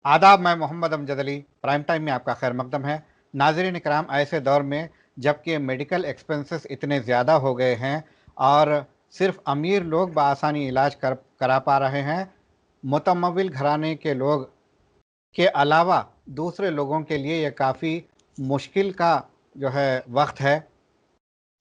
आदाब, मैं Mohammad Amjad Ali. Prime time में आपका खैर मकदम है। नाज़रीन इकराम, ऐसे दौर में जबकि मेडिकल एक्सपेंसेस इतने ज़्यादा हो गए हैं और सिर्फ अमीर लोग बआसानी इलाज करा पा रहे हैं, मुतमव्विल घराने के लोग के अलावा दूसरे लोगों के लिए ये काफ़ी मुश्किल का जो है वक्त है।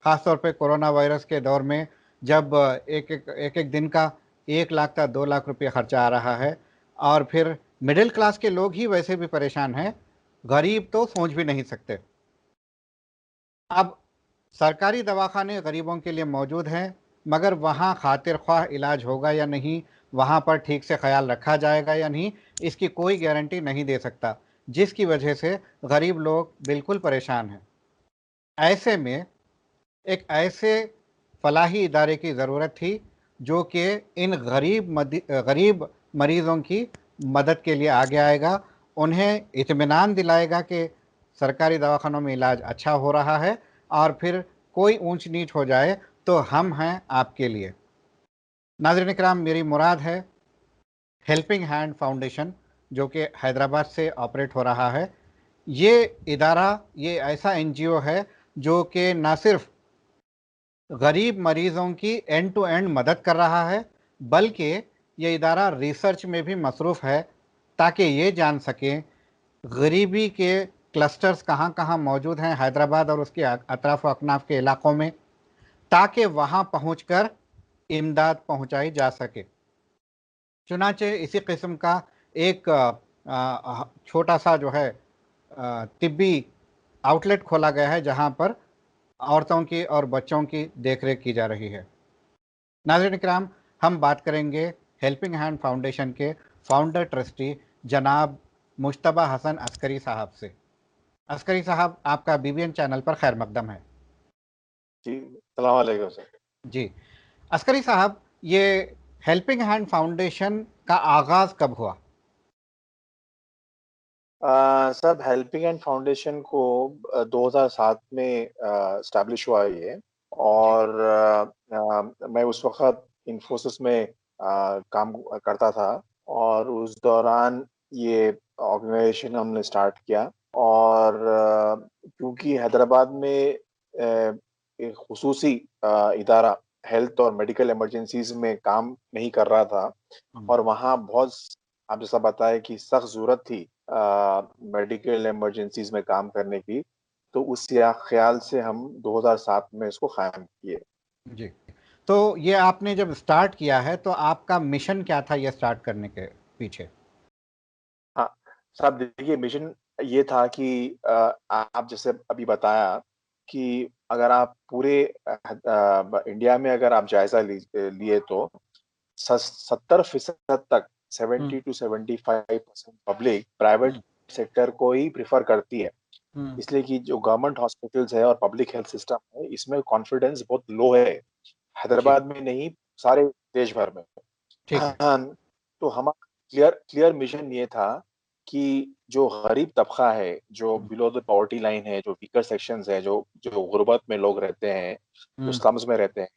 ख़ास तौर पे कोरोना वायरस के दौर में जब एक एक दिन का 1 लाख का 2 लाख रुपये खर्चा आ रहा है और फिर मिडिल क्लास के लोग ही वैसे भी परेशान हैं, गरीब तो सोच भी नहीं सकते। अब सरकारी दवाखाने गरीबों के लिए मौजूद हैं, मगर वहाँ खातिर ख्वाह इलाज होगा या नहीं, वहाँ पर ठीक से ख्याल रखा जाएगा या नहीं, इसकी कोई गारंटी नहीं दे सकता, जिसकी वजह से गरीब लोग बिल्कुल परेशान हैं। ऐसे में एक ऐसे फलाही इदारे की ज़रूरत थी जो कि इन गरीब मरीज़ों की मदद के लिए आगे आएगा, उन्हें इत्मीनान दिलाएगा कि सरकारी दवाखानों में इलाज अच्छा हो रहा है और फिर कोई ऊंच नीच हो जाए तो हम हैं आपके लिए। नाज़रीन इकराम, मेरी मुराद है हेल्पिंग हैंड फाउंडेशन, जो कि हैदराबाद से ऑपरेट हो रहा है। ये इदारा, ये ऐसा एनजीओ है जो कि ना सिर्फ गरीब मरीजों की एंड टू एंड मदद कर रहा है, बल्कि ये इदारा रिसर्च में भी मसरूफ़ है ताकि ये जान सकें गरीबी के क्लस्टर्स कहाँ कहाँ मौजूद हैं हैदराबाद और उसके अतराफ व अकनाफ के इलाक़ों में, ताकि वहाँ पहुँचकर इमदाद पहुँचाई जा सके। चुनांचे इसी किस्म का एक छोटा सा जो है तिब्बी आउटलेट खोला गया है जहाँ पर औरतों की और बच्चों की देखरेख की जा रही है। नाज़रीन इकराम, हम बात करेंगे हेल्पिंग हैंड फाउंडेशन के फाउंडर ट्रस्टी जनाब मुश्तबा हसन अस्करी साहब से। अस्करी साहब, आपका बीबीएन चैनल पर खैर मकदम है। जी, सलाम वालेकुम सर। जी, अस्करी साहब, ये हेल्पिंग हैंड फाउंडेशन का आगाज़ कब हुआ? सब हेल्पिंग हैंड फाउंडेशन को 2007 में स्टैब्लिश हुआ ये। जी। और मैं उस वक़्त इन्फोसिस में काम करता था और उस दौरान ये ऑर्गेनाइजेशन हमने स्टार्ट किया। और क्योंकि हैदराबाद में एक खुसूसी इदारा हेल्थ और मेडिकल इमरजेंसीज़ में काम नहीं कर रहा था हुँ। और वहाँ बहुत आप जैसा बताया कि सख्त ज़रूरत थी मेडिकल इमरजेंसीज़ में काम करने की, तो उस या ख़्याल से हम 2007 में इसको क़ायम किए। जी। तो ये आपने जब स्टार्ट किया है तो आपका मिशन क्या था ये स्टार्ट करने के पीछे? हाँ, साहब देखिए मिशन ये था कि आप जैसे अभी बताया कि अगर आप पूरे इंडिया में अगर आप जायज़ा लिए तो 70% तक हुँ, 70 टू 75% पब्लिक प्राइवेट हुँ, सेक्टर को ही प्रेफ़र करती है। हुँ। इसलिए कि जो गवर्नमेंट हॉस्पिटल्स है और पब्लिक हेल्थ सिस्टम है, इसमें कॉन्फिडेंस बहुत लो है। जी, हैदराबाद में नहीं, सारे देश भर में। ठीक है। हाँ, तो हमारा क्लियर क्लियर मिशन ये था कि जो गरीब तबका है, जो हुँ, बिलो द पॉवर्टी लाइन है, जो वीकर सेक्शंस है, जो जो गुर्बत में लोग रहते हैं, जो हुँ, स्लम्स में रहते हैं,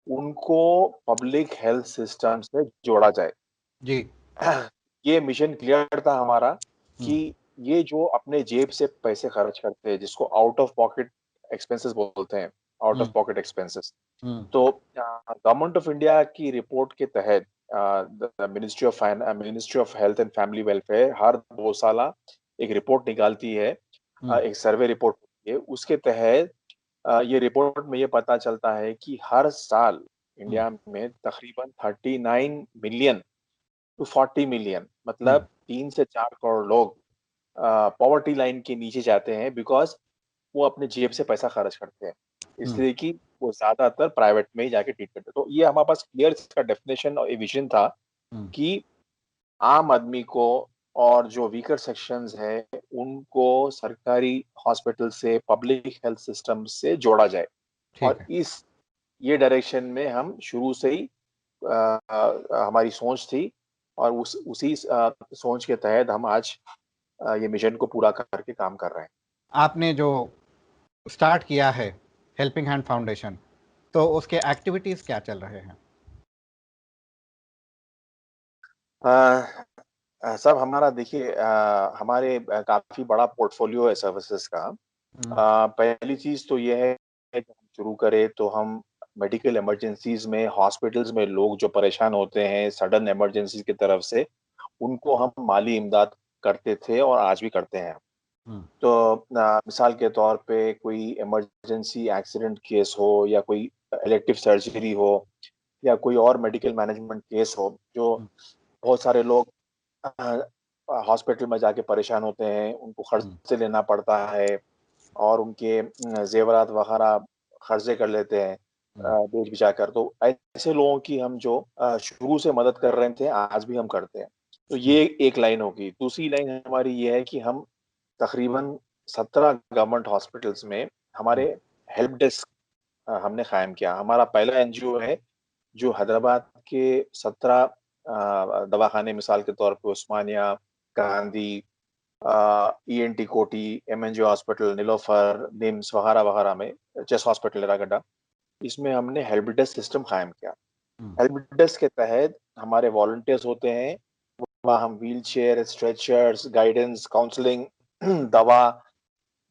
उनको पब्लिक हेल्थ सिस्टम से जोड़ा जाए। जी, ये मिशन क्लियर था हमारा हुँ, कि ये जो अपने जेब से पैसे खर्च करते हैं, जिसको आउट ऑफ पॉकेट एक्सपेंसेस बोलते हैं, out of hmm, pocket expenses. हुँ, तो गवर्नमेंट ऑफ इंडिया की रिपोर्ट के तहत the ministry of health and family welfare हर 2 साला एक रिपोर्ट निकालती है, हुँ, एक सर्वे रिपोर्ट होती है। उसके तहत ये रिपोर्ट में ये पता चलता है कि हर साल हुँ, इंडिया में तकरीबन 39 मिलियन टू 40 मिलियन हुँ, मतलब 3 से 4 करोड़ लोग पॉवर्टी लाइन के नीचे जाते हैं बिकॉज़ वो अपने जेब से पैसा खर्च करते हैं। हुँ, इसलिए कि वो ज़्यादातर प्राइवेट में ही जाके ट्रीट करते हैं। तो ये हमारे पास क्लियर इसका डेफिनिशन और ये विज़न था हुँ, कि आम आदमी को और जो वीकर सेक्शंस हैं, उनको सरकारी हॉस्पिटल से, पब्लिक हेल्थ सिस्टम से जोड़ा जाए। ठीक और है। ये डायरेक्शन में हम शुरू से ही हमारी सोच थी और उसी सोच के तहत हम आज ये मिशन को पूरा करके काम कर रहे हैं। आपने जो स्टार्ट किया है हेल्पिंग हैंड फाउंडेशन, तो उसके एक्टिविटीज़ क्या चल रहे हैं? अ, सब हमारा देखिए हमारे काफ़ी बड़ा पोर्टफ़ोलियो है सर्विसेज़ का। हुँ, पहली चीज़ तो ये है कि हम शुरू करें तो हम मेडिकल इमरजेंसीज़ में हॉस्पिटल्स में लोग जो परेशान होते हैं सडन इमरजेंसी की तरफ से, उनको हम माली इमदाद करते थे और आज भी करते हैं। हुँ, तो मिसाल के तौर पे कोई इमरजेंसी एक्सीडेंट केस हो या कोई इलेक्टिव सर्जरी हो या कोई और मेडिकल मैनेजमेंट केस हो, जो हुँ, बहुत सारे लोग अ, हॉस्पिटल में जाके परेशान होते हैं, उनको हुँ, खर्चे लेना पड़ता है और उनके ज़ेवरात वग़ैरह खर्चे कर लेते हैं हुँ, बेच-बिचा कर। तो ऐसे लोगों की हम जो शुरू से मदद कर रहे थे, आज भी हम करते हैं। तो हुँ, ये एक लाइन होगी। दूसरी लाइन हमारी ये है कि हम तकरीबन 17 गवर्नमेंट हॉस्पिटल्स में हुँ, हमारे हेल्प डेस्क हमने कायम किया। हमारा पहला एनजीओ है जो हैदराबाद के 17 दवाखाने मिसाल के तौर पे उस्मानिया, गांधी ईएनटी कोटी, एमएनजे हॉस्पिटल, नीलोफर, निम्स वगैरह-वगैरह में चेस्ट हॉस्पिटल एरागड्डा, इसमें हमने हेल्प डेस्क सिस्टम कायम किया। हुँ, हेल्प डेस्क के तहत हमारे वॉलंटियर्स होते हैं, वहाँ हम व्हीलचेयर, स्ट्रेचर्स, गाइडेंस, काउंसलिंग, दवा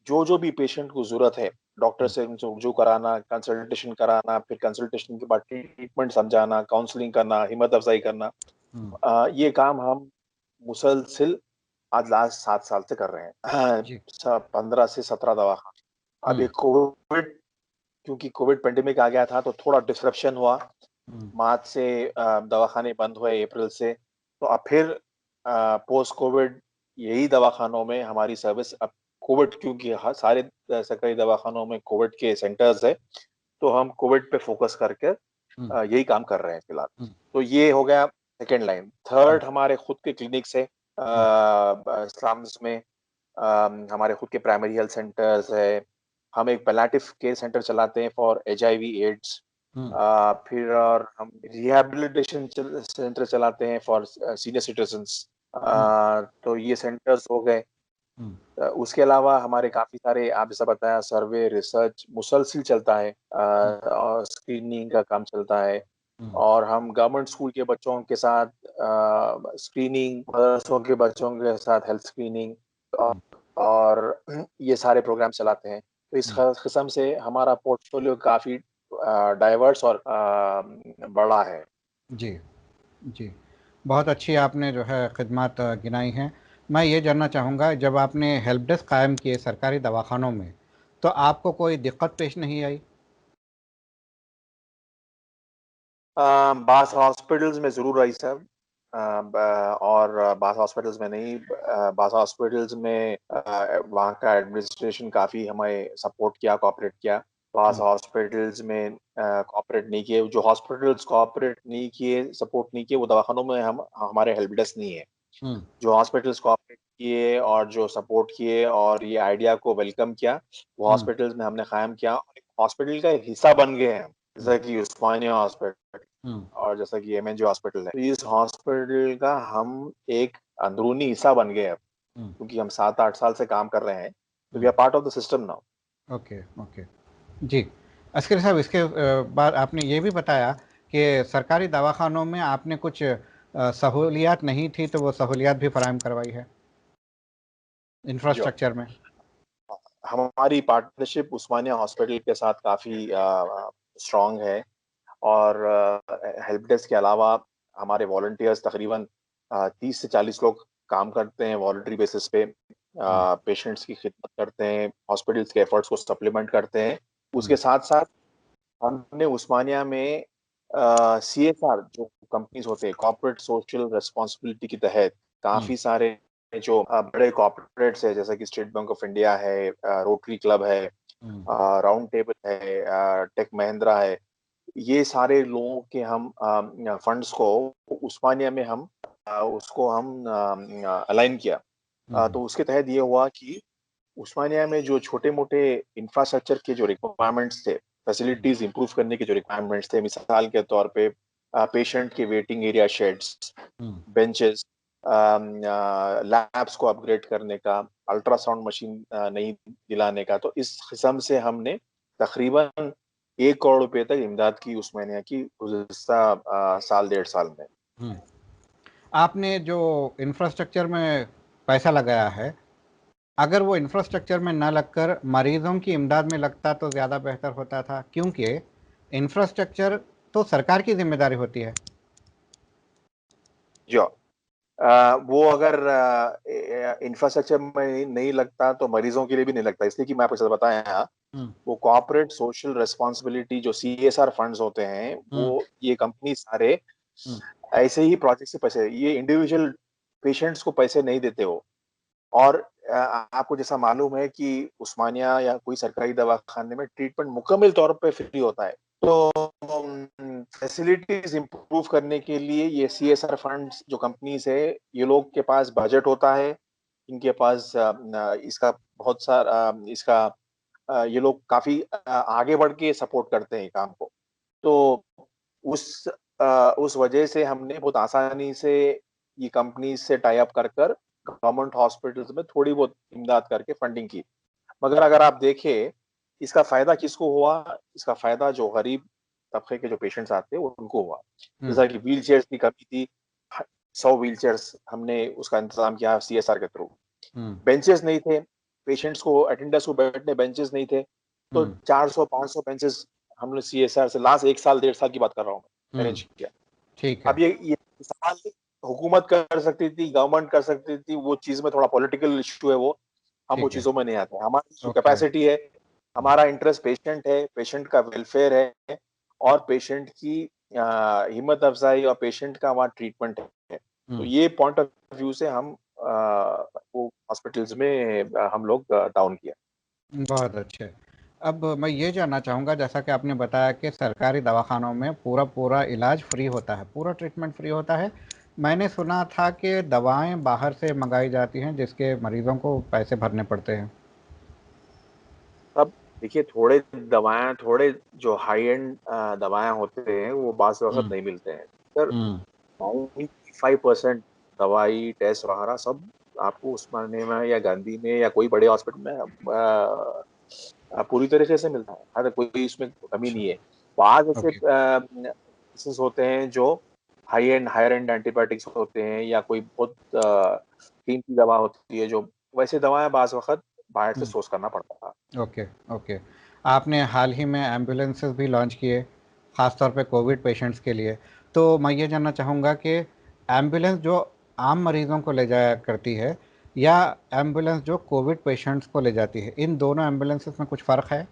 जो भी पेशेंट को ज़रूरत है, डॉक्टर हुँ, से उनसे रुजू कराना, कंसल्टेशन कराना, फिर कंसल्टेशन के बाद ट्रीटमेंट समझाना, काउंसलिंग करना, हिम्मत अफ़ज़ाई करना। हुँ, ये काम हम मुसलसिल आज लास्ट 7 साल से कर रहे हैं। हाँ, जी, 15 से 17 दवाख़ाने। अब हुँ, ये कोविड क्योंकि कोविड पैंडेमिक आ गया था, तो थोड़ा डिसरप्शन हुआ। हुँ, मार्च से दवाख़ाने बंद हुए अप्रैल से। तो अब फिर पोस्ट कोविड यही दवाख़ानों में हमारी सर्विस अब कोविड क्योंकि ह सारे सरकारी दवाख़ानों में कोविड के सेंटर्स हैं, तो हम कोविड पे फ़ोकस करके हुँ, यही काम कर रहे हैं फिलहाल। हुँ, तो ये हो गया सेकंड लाइन। हुँ, थर्ड हमारे खुद के क्लिनिक्स हैं हुँ, स्लम्स में हमारे खुद के प्राइमरी हेल्थ सेंटर्स है। हम एक पैलिएटिव केयर सेंटर चलाते हैं फॉर एचआईवी एड्स। हुँ, फिर और हम रिहैबिलिटेशन सेंटर चलाते हैं फॉर सीनियर सिटीजन्स। हुँ, तो ये सेंटर्स हो गए। हुँ, उसके अलावा हमारे काफ़ी सारे आप जैसा बताया सर्वे, रिसर्च मुसलसिल चलता है हुँ, और स्क्रीनिंग का काम चलता है हुँ, और हम गवर्नमेंट स्कूल के बच्चों के साथ स्क्रीनिंग, मदरसों के बच्चों के साथ हेल्थ स्क्रीनिंग औ हुँ, और ये सारे प्रोग्राम चलाते हैं। तो इस हुँ, ख किस्म से हमारा पोर्टफोलियो काफ़ी डाइवर्स और बड़ा है। जी, जी। बहुत अच्छी आपने जो है खिदमत गिनाई हैं। मैं ये जानना चाहूँगा जब आपने हेल्प डेस्क कायम किए सरकारी दवाख़ानों में, तो आपको कोई दिक्कत पेश नहीं आई? बाज़ हॉस्पिटल्स में ज़रूर आई सर। ब और बाज़ हॉस्पिटल्स में नहीं बाज़ हॉस्पिटल्स में वहाँ का एडमिनिस्ट्रेशन काफ़ी हमें सपोर्ट किया, कोऑपरेट किया। बाज़ हुँ, हॉस्पिटल्स में कोऑपरेट नहीं किए। जो हॉस्पिटल्स कोऑपरेट नहीं किए, सपोर्ट नहीं किए, वो दवाखानों में हम हमारे हेल्प डेस्क नहीं है। हुँ, जो हॉस्पिटल्स कोऑपरेट किए और जो सपोर्ट किए और ये आइडिया को वेलकम किया, वो हुँ, हॉस्पिटल्स में हमने कायम किया और एक हॉस्पिटल का एक हिस्सा बन गए हैं। हुँ, जैसा कि उस्मानिया हॉस्पिटल हुँ, और जैसा कि एमएनजे हॉस्पिटल है। तो इस हॉस्पिटल का हम एक अंदरूनी हिस्सा बन गए अब, हुँ, क्योंकि हम 7-8 साल से काम कर रहे हैं। तो वी हुँ, are part of the system now. Okay, okay. जी। अस्कर साहब इसके बाद आपने ये भी बताया कि सरकारी दवाख़ानों में आपने कुछ सहूलियात नहीं थी, तो वो सहूलियात भी फ़राहम करवाई है, जो इंफ्रास्ट्रक्चर में? हमारी पार्टनरशिप उस्मानिया हॉस्पिटल के साथ काफ़ी स्ट्रॉन्ग है और हेल्प डेस्क के अलावा हमारे वॉलंटियर्स तकरीबन 30 से 40 लोग काम करते हैं वॉलंटरी बेसिस पे। हुँ, पेशेंट्स की खिदमत करते हैं, हॉस्पिटल्स के एफर्ट्स को सप्लीमेंट करते हैं। हुँ, उसके साथ-साथ हमने उस्मानिया में सीएसआर जो कंपनीज़ होते हैं, कॉर्पोरेट सोशल रिस्पांसिबिलिटी के तहत हुँ, काफ़ी सारे जो बड़े कॉर्पोरेट्स हैं, जैसे कि स्टेट बैंक ऑफ इंडिया है, रोटरी क्लब है, हुँ, राउंड टेबल है, टेक महिंद्रा है। ये सारे लोगों के हम फंड्स को उस्मानिया में हम उसको हम अलाइन किया। हुँ, हुँ, तो उसके तहत ये हुआ कि उस्मानिया में जो छोटे-मोटे इंफ्रास्ट्रक्चर के जो रिक्वायरमेंट्स थे, हुँ, फैसिलिटीज़ इम्प्रूव करने के जो रिक्वायरमेंट्स थे, मिसाल के तौर पे पेशेंट के वेटिंग एरिया शेड्स, हुँ, बेंचेस लैब्स को अपग्रेड करने का, अल्ट्रासाउंड मशीन नई दिलाने का, तो इस किस्म से हमने तकरीबन 1 करोड़ रुपए तक इमदाद की उस्मानिया की गुज़िस्ता साल डेढ़ साल में। हुँ। आपने जो इंफ्रास्ट्रक्चर में पैसा लगाया है, अगर वो इंफ्रास्ट्रक्चर में ना लगकर मरीजों की इमदाद में लगता तो ज़्यादा बेहतर होता था, क्योंकि इंफ्रास्ट्रक्चर तो सरकार की जिम्मेदारी होती है। जो वो अगर इंफ्रास्ट्रक्चर में नहीं लगता तो मरीजों के लिए भी नहीं लगता, इसलिए कि मैं आपको सच बताया यहाँ, हम्म। वो कॉर्पोरेट सोशल रिस्पॉन्सिबिलिटी जो CSR फंड्स होते हैं, हम्म। वो ये कंपनी सारे हम्म। ऐसे ही प्रोजेक्ट से पैसे, ये इंडिविजुअल पेशेंट्स को पैसे नहीं देते हो। और आपको जैसा मालूम है कि उस्मानिया या कोई सरकारी दवाखाने में ट्रीटमेंट मुकम्मल तौर पे फ्री होता है। तो फैसिलिटीज इंप्रूव करने के लिए ये CSR फंड्स जो कंपनीज है, ये लोग के पास बजट होता है, इनके पास इसका बहुत सारा इसका ये लोग काफी आगे बढ़ के सपोर्ट करते हैं काम को। तो उस उस वजह से हमने बहुत आसानी से ये कंपनी से टाई अप कर कर गवर्नमेंट हॉस्पिटल्स में थोड़ी बहुत इमदाद करके फंडिंग की। मगर अगर आप देखें, इसका फायदा किसको हुआ? इसका फायदा जो गरीब तबके के जो पेशेंट्स आते हैं उनको हुआ। हम्म। जैसा कि व्हील चेयर्स की कमी थी, 100 व्हील चेयर्स हमने उसका इंतजाम किया CSR के थ्रू। हम्म। बेंचेस नहीं थे, पेशेंट्स को अटेंडर्स को बैठने बेंचेस नहीं थे, तो हम्म। 400-500 बेंचेस हमने CSR से लास्ट 1 साल 1.5 साल की बात कर रहा हूँ मैं, हम्म। अरेंज किया। ठीक है। अब ये सवाल हुकूमत कर सकती थी, गवर्नमेंट कर सकती थी, वो चीज में थोड़ा पॉलिटिकल इशू है वो, हम वो ठीक है। चीजों में नहीं आते। हमारी जो ओके। कैपेसिटी है, हमारा इंटरेस्ट पेशेंट है, पेशेंट का वेलफेयर है, और पेशेंट की हिम्मत अफजाई और पेशेंट का वहाँ ट्रीटमेंट है। तो हम्म। ये पॉइंट ऑफ व्यू से हम वो हॉस्पिटल्स में हम लोग डाउन किया। बहुत अच्छे। अब मैं ये जानना चाहूँगा, जैसा कि आपने बताया कि सरकारी दवाखानों में पूरा पूरा इलाज फ्री होता है, पूरा ट्रीटमेंट फ्री होता है। मैंने सुना था कि दवाएं बाहर से मंगाई जाती हैं जिसके मरीजों को पैसे भरने पड़ते हैं। अब देखिए, थोड़े दवाएं, थोड़े जो हाई एंड दवाएं होते हैं वो बाज़ वक़्त हम्म। नहीं मिलते हैं। सर, हम्म। 95% दवाई, टेस्ट वगैरह सब आपको उस्मानिया में या गांधी में या कोई बड़े हॉस्पिटल में पूरी तरीके से मिलता है। हर कोई इसमें कमी अच्छा। नहीं है। बाद ऐसे ओके। केसेस होते हैं जो हायर एंड एंटीबायोटिक्स होते हैं, या कोई बहुत कीमती दवा होती है, जो वैसे दवाएं बाज़ वक़्त बाहर से हम्म। सोर्स करना पड़ता था। ओके। ओके। आपने हाल ही में एम्बुलेंसेस भी लॉन्च किए, ख़ास तौर पे कोविड पेशेंट्स के लिए। तो मैं ये जानना चाहूँगा कि एम्बुलेंस जो आम मरीज़ों को ले जाया करती है, या एम्बुलेंस जो कोविड पेशेंट्स को ले जाती है, इन दोनों एम्बुलेंसेस में कुछ फ़र्क है?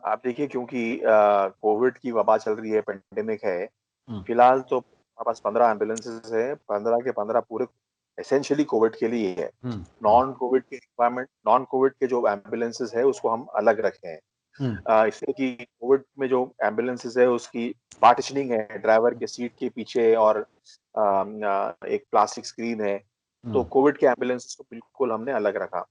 आप देखिए, क्योंकि कोविड की वबा चल रही है, पेंडेमिक है, हुँ। फिलहाल तो हमारे पास 15 एम्बुलेंसेज है, 15 के 15 पूरे एसेंशियली कोविड के लिए है। हुँ। हुँ। नॉन कोविड के जो एम्बुलेंसेज है उसको हम अलग रखे हैं। हुँ। इसलिए कि कोविड में जो एम्बुलेंसेज है उसकी पार्टिशनिंग है, ड्राइवर के सीट के पीछे, और एक प्लास्टिक स्क्रीन है। तो हुँ। कोविड के एम्बुलेंसेज को बिल्कुल हमने अलग रखा।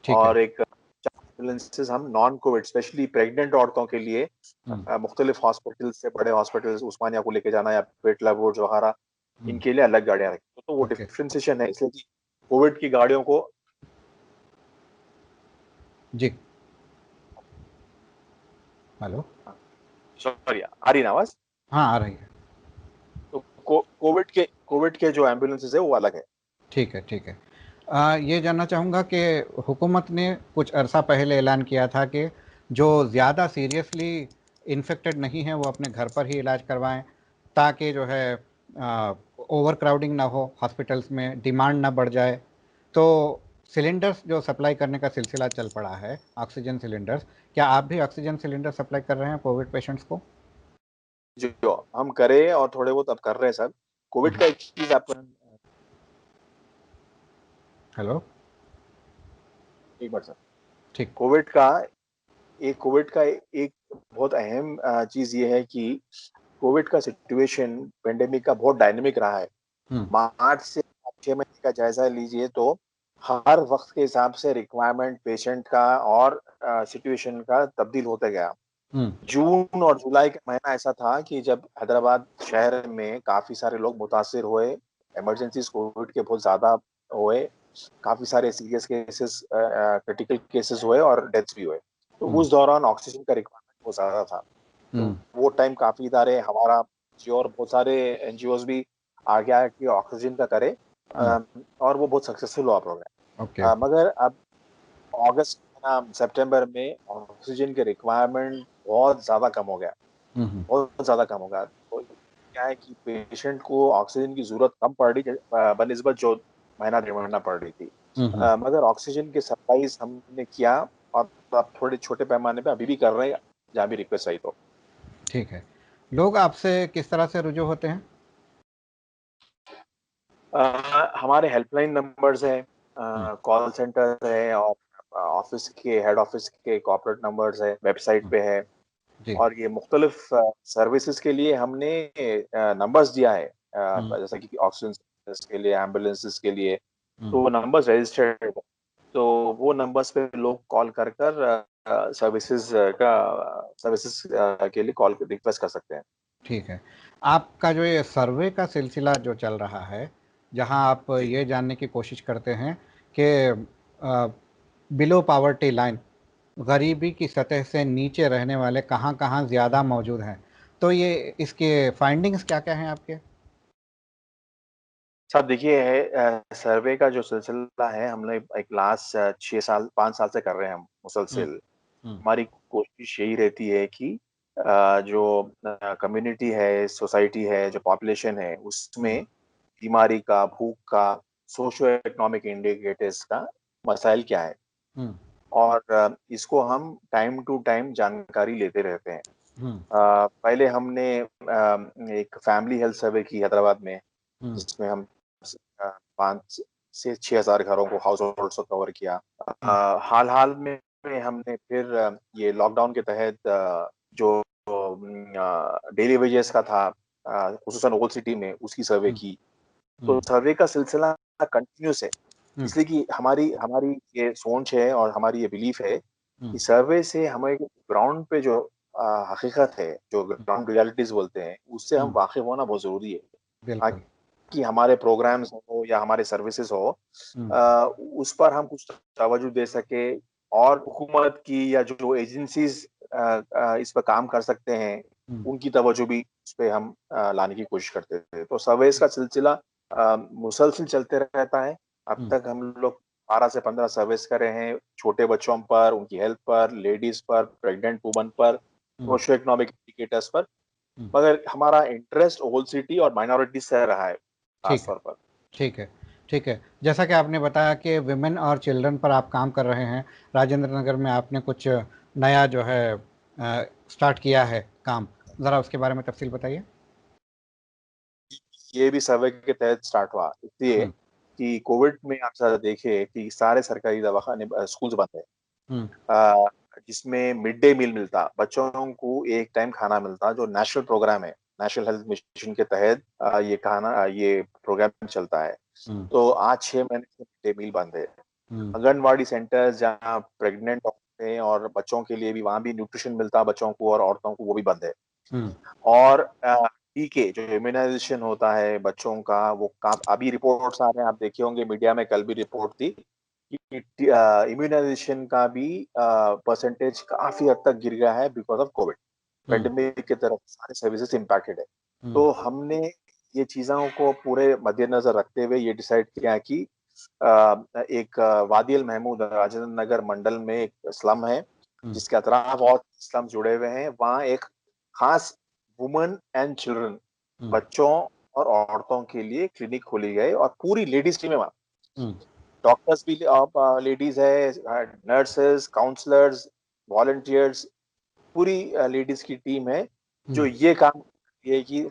ठीक है। और एक एम्बुलेंसेज हम नॉन कोविड, स्पेशली प्रेग्नेंट औरतों के लिए हुँ। मुख्तलिफ हॉस्पिटल से, बड़े हॉस्पिटल उस्मानिया को लेके जाना, या पेटला बोर्ड वगैरह, हुँ। इनके लिए अलग गाड़ियां रखी। तो वो ओके। डिफ्रेंसिएशन है, इसलिए कि कोविड की गाड़ियों को, जी। हेलो? सॉरी, आ रही ना आवाज? हाँ, आ रही है। तो कोविड के जो एम्बुलेंसेज है वो अलग है। ठीक है, ठीक है। ये जानना चाहूँगा कि हुकूमत ने कुछ अरसा पहले ऐलान किया था कि जो ज़्यादा सीरियसली इन्फेक्टेड नहीं हैं वो अपने घर पर ही इलाज करवाएं, ताकि जो है ओवर क्राउडिंग ना हो हॉस्पिटल्स में, डिमांड ना बढ़ जाए। तो सिलेंडर्स जो सप्लाई करने का सिलसिला चल पड़ा है, ऑक्सीजन सिलेंडर्स, क्या आप भी ऑक्सीजन सिलेंडर सप्लाई कर रहे हैं कोविड पेशेंट्स को? जो हम करें, और थोड़े बहुत अब कर रहे हैं सर। कोविड हम्म। का एक चीज आपको, हेलो? एक बार सर, ठीक। कोविड का कोविड का एक बहुत अहम चीज ये है कि कोविड का सिचुएशन, पेंडेमिक का बहुत डायनेमिक रहा है। हम्म। मार्च से आप 6 महीने का जायजा लीजिए, तो हर वक्त के हिसाब से रिक्वायरमेंट पेशेंट का और सिचुएशन का तब्दील होते गया। हम्म। जून और जुलाई का महीना ऐसा था कि जब हैदराबाद शहर में काफी सारे लोग मुतासिर हुए, इमरजेंसीज कोविड के बहुत ज्यादा हुए, काफी सारे सीरियस केसेस, क्रिटिकल केसेस हुए, और डेथ्स भी हुए। तो हम्म। उस दौरान ऑक्सीजन का रिक्वायरमेंट बहुत ज्यादा था। तो हम्म। वो टाइम काफी इदारे, हमारा एनजीओ और बहुत सारे एनजीओज भी आगे आके ऑक्सीजन का करे, और वो बहुत सक्सेसफुल हुआ प्रोग्राम। ओके। मगर अब अगस्त सितंबर में ऑक्सीजन की रिक्वायरमेंट बहुत ज़्यादा कम हो गया, बहुत ज़्यादा कम हो गया। तो क्या है कि पेशेंट को ऑक्सीजन की ज़रूरत कम पड़ रही बनिस्बत जो महीना डेढ़ महीना पड़ रही थी। मगर ऑक्सीजन के सप्लाईज हमने किया, और आप थोड़े छोटे पैमाने पे अभी भी कर रहे हैं, जहाँ भी रिक्वेस्ट आई तो। ठीक है। लोग आपसे किस तरह से रुजू होते हैं? हमारे हेल्पलाइन नंबर्स हैं, कॉल सेंटर है, और ऑफिस के हेड ऑफिस के कॉर्पोरेट नंबर्स है, वेबसाइट पे है। जी। और ये मुख्तलिफ सर्विसेज के लिए हमने नंबर्स दिया है, जैसा कि ऑक्सीजन सर्विसेज के लिए, एम्बुलेंसेस के लिए, तो वो नंबर्स रजिस्टर्ड है। तो वो नंबर्स पे लोग कॉल कर कर सर्विसेज के लिए कॉल रिक्वेस्ट कर सकते हैं। ठीक है। आपका जो ये सर्वे का सिलसिला जो चल रहा है, जहां आप जी। ये जानने की कोशिश करते हैं कि बिलो पावर्टी लाइन, गरीबी की सतह से नीचे रहने वाले कहाँ-कहाँ ज़्यादा मौजूद हैं। तो ये इसके फाइंडिंग्स क्या-क्या हैं आपके? साहब देखिए, सर्वे का जो सिलसिला है, हमने एक लास्ट 6 साल 5 साल से कर रहे हैं हम हुँ, मुसलसिल। हुँ, हमारी कोशिश यही रहती है कि जो कम्युनिटी है, सोसाइटी है, जो पॉपुलेशन है, हुँ, उसमें बीमारी का, भूख का, सोशो इकोनॉमिक इंडिकेटर्स का मसाइल क्या है, हुँ, और इसको हम टाइम टू टाइम जानकारी लेते रहते हैं। हुँ, पहले हमने एक फैमिली हेल्थ सर्वे की हैदराबाद में, हुँ, जिसमें हम 5 से 6,000 घरों को, हाउस होल्ड्स को कवर किया। हुँ, हाल-हाल में हमने फिर ये लॉकडाउन के तहत जो डेली वेजेस का था, खुसूसन ओल्ड सिटी में, उसकी सर्वे हुँ, की। तो हुँ, सर्वे का सिलसिला कंटिन्यूअस है, हुँ, इसलिए कि हमारी हमारी ये सोच है और हमारी ये बिलीफ है हुँ, कि सर्वे से हमें ग्राउंड पे जो हकीकत है, जो ग्राउंड रियलिटीज़ बोलते हैं, उससे हम हुँ, वाकिफ़ होना बहुत ज़रूरी है। बिल्कुल। ताकि हमारे प्रोग्राम्स हो या हमारे सर्विसेज हो, हुँ, अ, उस पर हम कुछ तवज्जो दे सके, और हुकूमत की या जो एजेंसीज इस पर काम कर सकते हैं, हुँ, उनकी तवज्जो भी उस पे हम लाने की कोशिश करते थे। तो सर्वेस का सिलसिला मुसलसल चलते रहता है। अब हुँ, तक हम लोग 12 से 15 सर्वेस करे हैं, छोटे बच्चों पर, उनकी हेल्थ पर, लेडीज पर, प्रेग्नेंट वुमन पर, हुँ, सोशियो इकोनॉमिक इंडिकेटर्स पर। हुँ, मगर हमारा इंटरेस्ट होल सिटी और माइनॉरिटीज से रहा है, ठीक खास है। तौर पर। ठीक है, ठीक है। जैसा कि आपने बताया कि विमेन और चिल्ड्रन पर आप काम कर रहे हैं। राजेंद्र नगर में आपने कुछ नया जो है स्टार्ट किया है काम। ज़रा उसके बारे में तफ़सील बताइए? ये भी सर्वे के तहत स्टार्ट हुआ, इसलिए हुँ, कि कोविड में आप ज़रा देखिए कि सारे सरकारी दवाखाने स्कूल्स बंद है। हुँ, अ, जिसमें मिड डे मील मिलता, बच्चों को एक टाइम खाना मिलता, जो नेशनल प्रोग्राम है, नेशनल हेल्थ मिशन के तहत ये प्रोग्राम चलता है। हुँ, तो आज 6 महीने से मिड डे मील बंद है। हुँ, आंगनवाड़ी सेंटर्स जहाँ प्रेग्नेंट औरतें हैं और बच्चों के लिए भी, वहाँ भी न्यूट्रिशन मिलता बच्चों को और औरतों को, वो भी बंद है। हुँ, और टीके जो इम्यूनाइज़ेशन होता है बच्चों का, वो का अभी रिपोर्ट्स आ रहे हैं, आप देखे होंगे मीडिया में, कल भी रिपोर्ट थी कि इम्यूनाइज़ेशन का भी परसेंटेज काफ़ी हद तक गिर गया है because of Covid. Hmm, pandemic की तरफ सारे सर्विसेज़ इम्पैक्टेड है। हुँ, तो हमने ये चीज़ों को पूरे मद्देनज़र रखते हुए ये डिसाइड किया कि एक वादी अल महमूद राजेंद्र नगर मंडल में एक स्लम है, हुँ, जिसके अतराफ और स्लम जुड़े हुए हैं। वहाँ एक खास वुमेन एंड चिल्ड्रन, हुँ, बच्चों और औरतों के लिए क्लिनिक खोली गई, और पूरी लेडीज़ टीम है वहाँ। हुँ, डॉक्टर्स भी लेडीज़ है, नर्सेस, काउंसलर्स, वॉलंटियर्स, पूरी लेडीज़ की टीम है, जो हुँ, ये काम करती है कि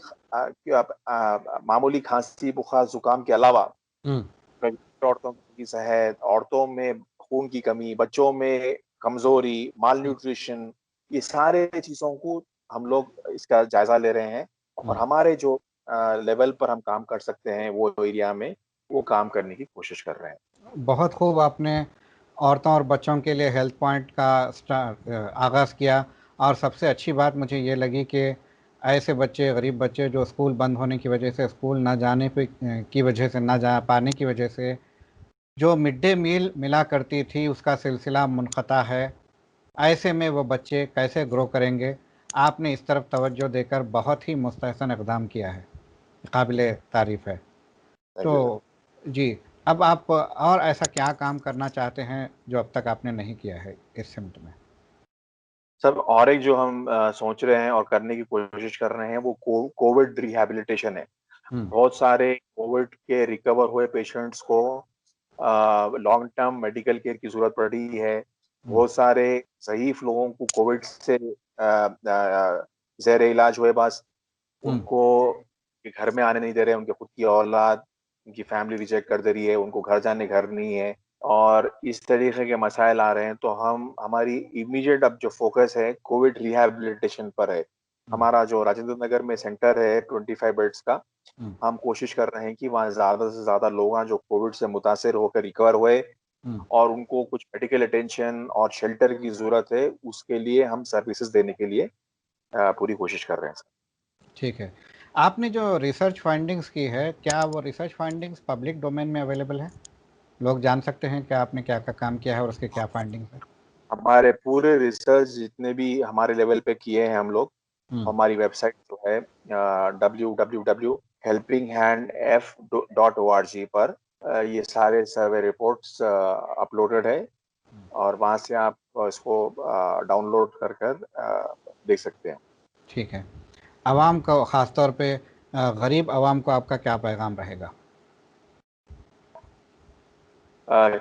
मामूली खाँसी, बुखार, ज़ुकाम के अलावा हुँ, प्रेग्नेंट औरतों की सेहत, औरतों में खून की कमी, बच्चों में कमज़ोरी, हुँ, मालन्यूट्रिशन, ये सारे चीज़ों को हम लोग इसका जायज़ा ले रहे हैं, और हुँ। हमारे जो लेवल पर हम काम कर सकते हैं, वो एरिया में, वो काम करने की कोशिश कर रहे हैं। बहुत खूब आपने औरतों और बच्चों के लिए हेल्थ पॉइंट का आगाज़ किया। और सबसे अच्छी बात मुझे ये लगी कि ऐसे बच्चे, गरीब बच्चे जो स्कूल बंद होने की वजह से, स्कूल ना जाने पे की वजह से, ना जा पाने की वजह से जो मिड डे मील मिला करती थी, उसका सिलसिला मुनक़ता है। ऐसे में वो बच्चे कैसे ग्रो करेंगे? आपने इस तरफ तवज्जो देकर बहुत ही मुस्तहसन इक़दाम किया है, काबिले तारीफ़ है। Thank you sir. तो जी, अब आप और ऐसा क्या काम करना चाहते हैं जो अब तक आपने नहीं किया है इस सिमत में? सर और एक जो हम सोच रहे हैं और करने की कोशिश कर रहे हैं वो कोविड रिहैबिलिटेशन है। हुँ, बहुत सारे कोविड के रिकवर हुए पेशेंट्स को लॉन्ग टर्म मेडिकल केयर की ज़रूरत पड़ी है। हुँ, बहुत सारे ज़ईफ़ लोगों को कोविड से ज़ेर इलाज हुए बस हुँ, उनको घर में आने नहीं दे रहे हैं, उनके खुद की औलाद, उनकी फैमिली रिजेक्ट कर दे रही है, उनको घर जाने घर नहीं है और इस तरीके के मसाइल आ रहे हैं, तो हम हमारी इमीडिएट अब जो फ़ोकस है कोविड रिहैबिलिटेशन पर है। हुँ, हमारा जो राजेंद्र नगर में सेंटर है 25 बेड्स का, हुँ, हम कोशिश कर रहे हैं कि वहाँ ज़्यादा से ज़्यादा लोग आएँ जो कोविड से मुतासिर होकर रिकवर हुए हुँ। और उनको कुछ मेडिकल अटेंशन और शेल्टर की ज़रूरत है, उसके लिए हम सर्विसेज़ देने के लिए पूरी कोशिश कर रहे हैं। ठीक है। आपने जो रिसर्च फाइंडिंग्स की है, क्या वो रिसर्च फाइंडिंग्स पब्लिक डोमेन में अवेलेबल है? लोग जान सकते हैं कि आपने क्या-क्या काम किया है और उसके क्या फाइंडिंग्स हैं? हमारे पूरे रिसर्च जितने भी हमारे लेवल पे किए हैं हम लोग, हुँ, हमारी वेबसाइट जो है www.helpinghandf.org पर ये सारे सर्वे रिपोर्ट्स अपलोडेड है और वहाँ से आप इसको डाउनलोड कर देख सकते हैं। ठीक है। अवाम को ख़ास तौर पे गरीब अवाम को आपका क्या पैगाम रहेगा?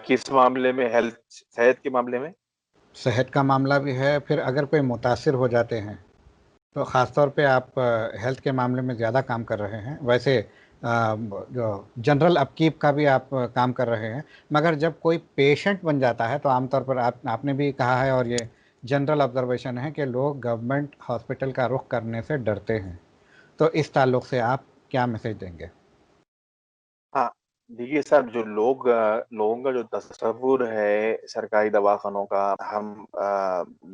किस मामले में सेहत के मामले में? सेहत का मामला भी है, फिर अगर कोई मुतासिर हो जाते हैं, तो ख़ास तौर पे आप हेल्थ के मामले में ज़्यादा काम कर रहे हैं। वैसे जो जनरल अपकीप का भी आप काम कर रहे हैं, मगर जब कोई पेशेंट बन जाता है, तो आमतौर पर आपने भी कहा है और ये जनरल ऑब्ज़र्वेशन है कि लोग गवर्नमेंट हॉस्पिटल का रुख करने से डरते हैं। तो इस ताल्लुक से आप क्या मैसेज देंगे? हाँ, देखिए सर जो लोगों का जो तसव्वुर है सरकारी दवाखानों का हम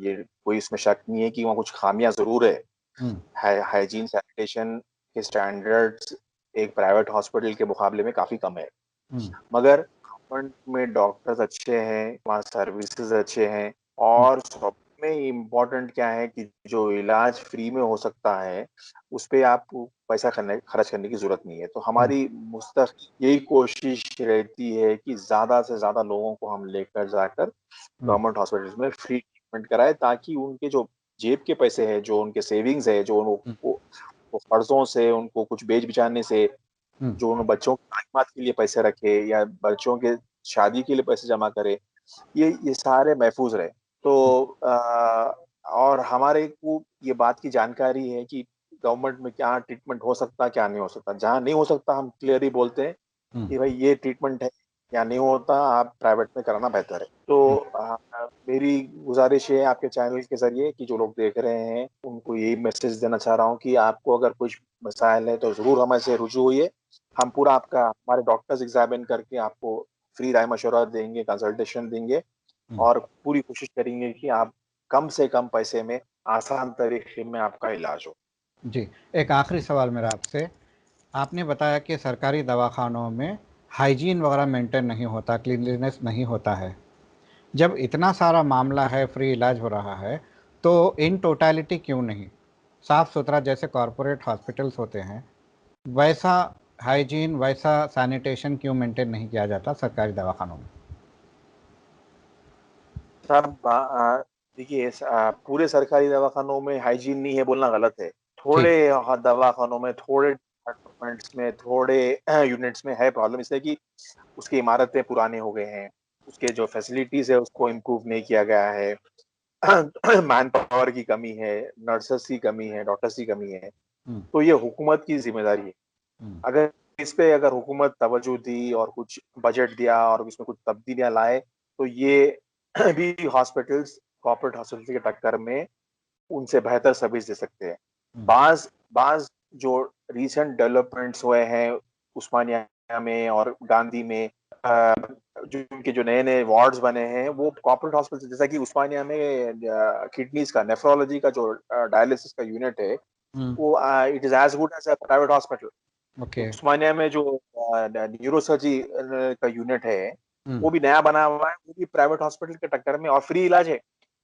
ये कोई इसमें शक नहीं है कि वहाँ कुछ खामियाँ ज़रूर है। हुँ, हाइजीन सैनिटेशन के स्टैंडर्ड्स एक प्राइवेट हॉस्पिटल के मुकाबले में काफ़ी कम है। हुँ, मगर गवर्नमेंट में डॉक्टर्स अच्छे हैं, वहाँ सर्विसेज़ अच्छे हैं हुँ, और सब में इम्पोर्टेंट क्या है कि जो इलाज फ्री में हो सकता है, उसपे आपको पैसा खर्च करने की ज़रूरत नहीं है। तो हुँ, हमारी यही कोशिश रहती है कि ज़्यादा से ज़्यादा लोगों को हम लेकर जाकर हुँ, गवर्नमेंट हॉस्पिटल्स में फ्री ट्रीटमेंट कराएँ ताकि उनके जो जेब के पैसे हैं, जो उनके सेविंग्स है, जो हुँ, वो कर्ज़ों से, उनको कुछ बेच-बिचाने से हुँ, जो उन बच्चों की तालीमात के लिए पैसे रखे या बच्चों के शादी के लिए पैसे जमा करे, ये सारे महफूज़ रहे। हुँ, तो और हमारे को ये बात की जानकारी है कि गवर्नमेंट में क्या ट्रीटमेंट हो सकता है, क्या नहीं हो सकता। जहाँ नहीं हो सकता हम क्लियरली बोलते हैं हुँ, कि भाई ये ट्रीटमेंट है या नहीं होता, आप प्राइवेट में कराना बेहतर है। तो हुँ। मेरी गुज़ारिश है आपके चैनल के ज़रिए कि जो लोग देख रहे हैं, उनको यही मैसेज देना चाह रहा हूँ कि आपको अगर कुछ मसाइल है, तो ज़रूर हमसे रुजू होइए। हम पूरा हमारे डॉक्टर्स एग्ज़ामिन करके आपको फ्री राय-मशवरा देंगे, कंसल्टेशन देंगे हुँ। और पूरी कोशिश करेंगे कि आप कम से कम पैसे में आसान तरीके में आपका इलाज हो। जी, एक आखिरी सवाल मेरा आपसे, आपने बताया कि सरकारी दवाखानों में हाइजीन वगैरह मेंटेन नहीं होता, क्लीनलीनेस नहीं होता है। जब इतना सारा मामला है, फ्री इलाज हो रहा है, तो इन टोटैलिटी क्यों नहीं? साफ-सुथरा जैसे कॉर्पोरेट हॉस्पिटल्स होते हैं, वैसा हाइजीन, वैसा सैनिटेशन क्यों मेंटेन नहीं किया जाता सरकारी दवाखानों में? साहब देखिए पूरे सरकारी दवाखानों में हाइजीन नहीं है बोलना गलत है। थोड़े ठीक। दवाखानों में, थोड़े डिपार्टमेंट्स में, थोड़े यूनिट्स में है प्रॉब्लम इसलिए कि उसकी इमारतें पुराने हो गए हैं। उसके जो फैसिलिटीज़ है उसको इम्प्रूव नहीं किया गया है। मैन पावर की कमी है, नर्सेस की कमी है, डॉक्टर्स की कमी है। हुँ, तो ये हुकूमत की ज़िम्मेदारी है। हुँ, अगर इस पे अगर हुकूमत तवज्जो दी और कुछ बजट दिया और इसमें कुछ तब्दीलियाँ लाए, तो ये भी हॉस्पिटल्स कॉर्पोरेट हॉस्पिटल की टक्कर में उनसे बेहतर सर्विस दे सकते हैं। हुँ, बाज़ बाज़ जो रीसेंट डेवलपमेंट्स हुए हैं उस्मानिया में और गांधी में जो उनके जो नए-नए वार्ड्स बने हैं, वो कॉर्पोरेट हॉस्पिटल जैसा कि उस्मानिया में किडनीज़ का नेफ्रोलॉजी का जो डायलिसिस का यूनिट है, हुँ, वो it is as good as a private hospital. Okay. Osmania में जो न्यूरोसर्जरी का यूनिट है, हुँ, वो भी नया बना हुआ है, वो भी प्राइवेट हॉस्पिटल के टक्कर में और फ्री इलाज है।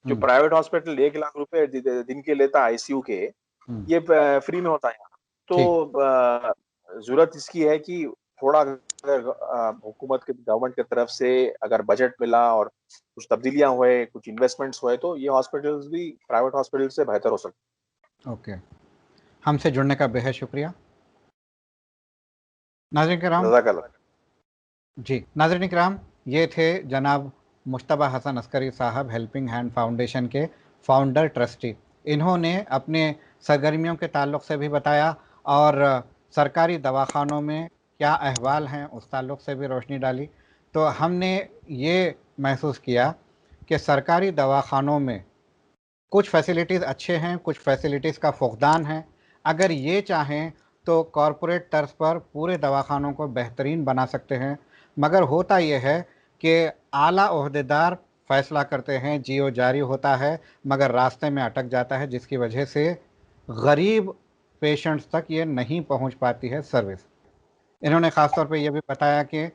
जो प्राइवेट हॉस्पिटल 1 लाख रुपए दिन के लेता है आईसीयू के, ये फ्री में होता है यहाँ। तो जरूरत इसकी है कि थोड़ा अगर हुकूमत के गवर्नमेंट की तरफ से अगर बजट मिला और कुछ तब्दीलियां हुए, कुछ इन्वेस्टमेंट्स हुए, तो ये हॉस्पिटल्स भी प्राइवेट हॉस्पिटल से बेहतर हो सकते। ओके, हमसे जुड़ने का बेहद शुक्रिया। नाज़रीन किराम जी, नाज़रीन किराम, ये थे जनाब मुश्तबा हसन अस्करी साहब, हेल्पिंग हैंड फाउंडेशन के फाउंडर ट्रस्टी। इन्होंने अपने सरगर्मियों के ताल्लुक़ से भी बताया और सरकारी दवाखानों में क्या अहवाल हैं उस ताल्लुक़ से भी रोशनी डाली। तो हमने ये महसूस किया कि सरकारी दवाखानों में कुछ फैसिलिटीज़ अच्छे हैं, कुछ फैसिलिटीज़ का फुक़दान है। अगर ये चाहें तो कॉरपोरेट तर्ज पर पूरे दवाखानों को बेहतरीन बना सकते हैं, मगर होता ये है कि आला ओहदेदार फ़ैसला करते हैं, जियो जारी होता है, मगर रास्ते में अटक जाता है, जिसकी वजह से गरीब पेशेंट्स तक ये नहीं पहुंच पाती है सर्विस। इन्होंने ख़ास तौर पे ये भी बताया कि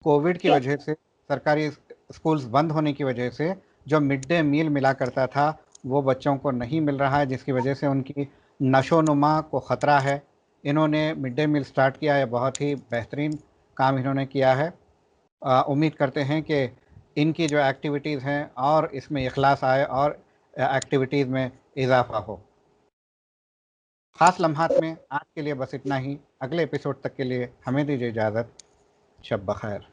कोविड की वजह से सरकारी स्कूल्स बंद होने की वजह से जो मिड डे मील मिला करता था वो बच्चों को नहीं मिल रहा है, जिसकी वजह से उनकी नशोनुमा को ख़तरा है। इन्होंने मिड डे मील स्टार्ट किया है, बहुत ही बेहतरीन काम इन्होंने किया है। उम्मीद करते हैं कि इनकी जो एक्टिविटीज़ हैं और इसमें इखलास आए और एक्टिविटीज़ में इजाफ़ा हो। ख़ास लम्हात में आज के लिए बस इतना ही। अगले एपिसोड तक के लिए हमें दीजिए इजाज़त। शब बख़ैर।